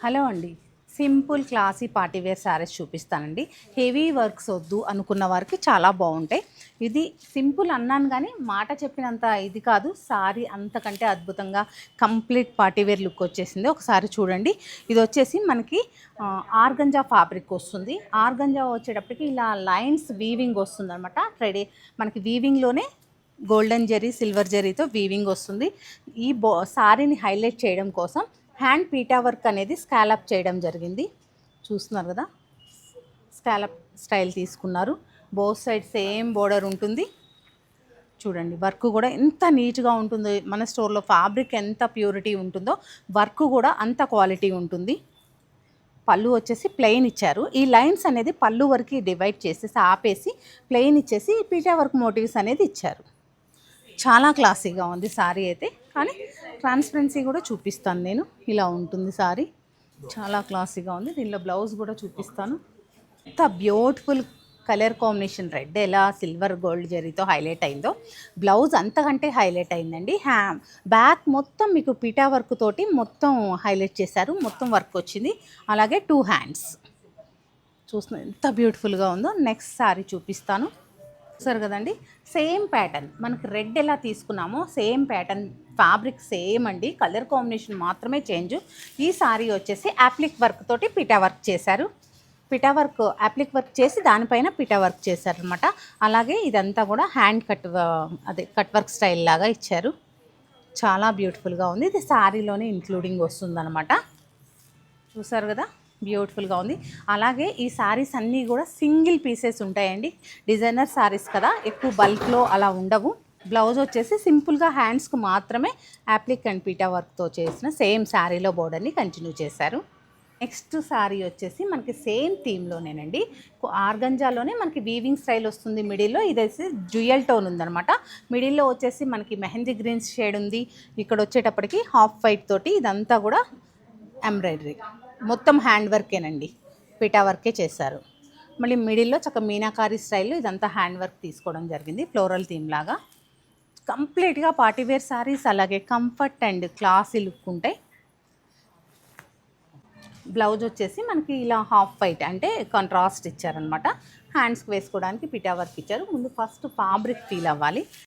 Hello అండి. Simple classy party wear saris చూపిస్తానండి. Heavy works వద్దు అనుకున్న వారికి చాలా బాగుంటాయి. ఇది సింపుల్ అన్నాను కానీ మాట చెప్పినంత ఇది కాదు. శారీ అంతకంటే అద్భుతంగా కంప్లీట్ పార్టీవేర్ లుక్ వచ్చేసింది. ఒకసారి చూడండి. ఇది వచ్చేసి మనకి ఆర్గంజా ఫ్యాబ్రిక్ వస్తుంది. ఆర్గంజా వచ్చేటప్పటికి ఇలా లైన్స్ వీవింగ్ వస్తుంది అనమాట. మనకి వీవింగ్లోనే గోల్డెన్ జరీ సిల్వర్ జరీతో వీవింగ్ వస్తుంది. ఈ శారీని హైలైట్ చేయడం కోసం హ్యాండ్ పీటా వర్క్ అనేది స్కాలప్ చేయడం జరిగింది. చూస్తున్నారు కదా, స్కాలప్ స్టైల్ తీసుకున్నారు. బోత్ సైడ్ సేమ్ బోర్డర్ ఉంటుంది. చూడండి, వర్క్ కూడా ఎంత నీట్గా ఉంటుందో, మన స్టోర్లో ఫ్యాబ్రిక్ ఎంత ప్యూరిటీ ఉంటుందో వర్క్ కూడా అంత క్వాలిటీ ఉంటుంది. పళ్ళు వచ్చేసి ప్లెయిన్ ఇచ్చారు. ఈ లైన్స్ అనేది పళ్ళు వరకు డివైడ్ చేసేసి ఆపేసి ప్లెయిన్ ఇచ్చేసి పీటా వర్క్ మోటివ్స్ అనేది ఇచ్చారు. చాలా క్లాసీగా ఉంది శారీ అయితే. కానీ ట్రాన్స్పరెన్సీ కూడా చూపిస్తాను నేను. ఇలా ఉంటుంది శారీ, చాలా క్లాసీగా ఉంది. దీనిలో బ్లౌజ్ కూడా చూపిస్తాను. ఎంత బ్యూటిఫుల్ కలర్ కాంబినేషన్, రెడ్ ఎలా సిల్వర్ గోల్డ్ జరీతో హైలైట్ అయిందో బ్లౌజ్ అంతకంటే హైలైట్ అయిందండి. బ్యాక్ మొత్తం మీకు పీటా వర్క్ తోటి మొత్తం హైలైట్ చేశారు. మొత్తం వర్క్ వచ్చింది. అలాగే 2 హ్యాండ్స్ చూస్తున్నారు ఎంత బ్యూటిఫుల్గా ఉందో. నెక్స్ట్ శారీ చూపిస్తాను. సరే కదండి, సేమ్ ప్యాటర్న్ మనకి రెడ్ ఎలా తీసుకున్నామో సేమ్ ప్యాటర్న్, ఫ్యాబ్రిక్ సేమ్ అండి, కలర్ కాంబినేషన్ మాత్రమే చేంజ్. ఈ సారీ వచ్చేసి యాప్లిక్ వర్క్ తోటి పిటా వర్క్ చేశారు. పిటా వర్క్ యాప్లిక్ వర్క్ చేసి దానిపైన పిటా వర్క్ చేశారనమాట. అలాగే ఇదంతా కూడా హ్యాండ్ కట్ వర్క్ స్టైల్ లాగా ఇచ్చారు. చాలా బ్యూటిఫుల్గా ఉంది. ఇది శారీలోనే ఇంక్లూడింగ్ వస్తుందన్నమాట. చూసారు కదా, బ్యూటిఫుల్గా ఉంది. అలాగే ఈ శారీస్ అన్నీ కూడా సింగిల్ పీసెస్ ఉంటాయండి. డిజైనర్ శారీస్ కదా, ఎక్కువ బల్క్లో అలా ఉండవు. బ్లౌజ్ వచ్చేసి సింపుల్గా హ్యాండ్స్కు మాత్రమే యాప్లిక్ అండ్ పీటా వర్క్తో చేసిన సేమ్ శారీలో బోర్డర్ని కంటిన్యూ చేశారు. నెక్స్ట్ శారీ వచ్చేసి మనకి సేమ్ థీమ్లోనేనండి. ఆర్గంజాలోనే మనకి వీవింగ్ స్టైల్ వస్తుంది. మిడిల్లో ఇదేసి డ్యూయల్ టోన్ ఉందనమాట. మిడిల్లో వచ్చేసి మనకి మెహందీ గ్రీన్స్ షేడ్ ఉంది. ఇక్కడ వచ్చేటప్పటికి హాఫ్ వైట్ తోటి ఇదంతా కూడా ఎంబ్రాయిడరీ, మొత్తం హ్యాండ్ వర్కేనండి, పిటా వర్కే చేశారు. మళ్ళీ మిడిల్లో చక్కగా మీనాకారి స్టైల్లో ఇదంతా హ్యాండ్ వర్క్ తీసుకోవడం జరిగింది. ఫ్లోరల్ థీమ్ లాగా కంప్లీట్గా పార్టీవేర్ శారీస్, అలాగే కంఫర్ట్ అండ్ క్లాసీ లుక్ ఉంటాయి. బ్లౌజ్ వచ్చేసి మనకి ఇలా హాఫ్ వైట్ అంటే కాంట్రాస్ట్ ఇచ్చారనమాట. హ్యాండ్స్కి వేసుకోవడానికి పిటా వర్క్ ఇచ్చారు. ముందు ఫస్ట్ ఫ్యాబ్రిక్ ఫీల్ అవ్వాలి.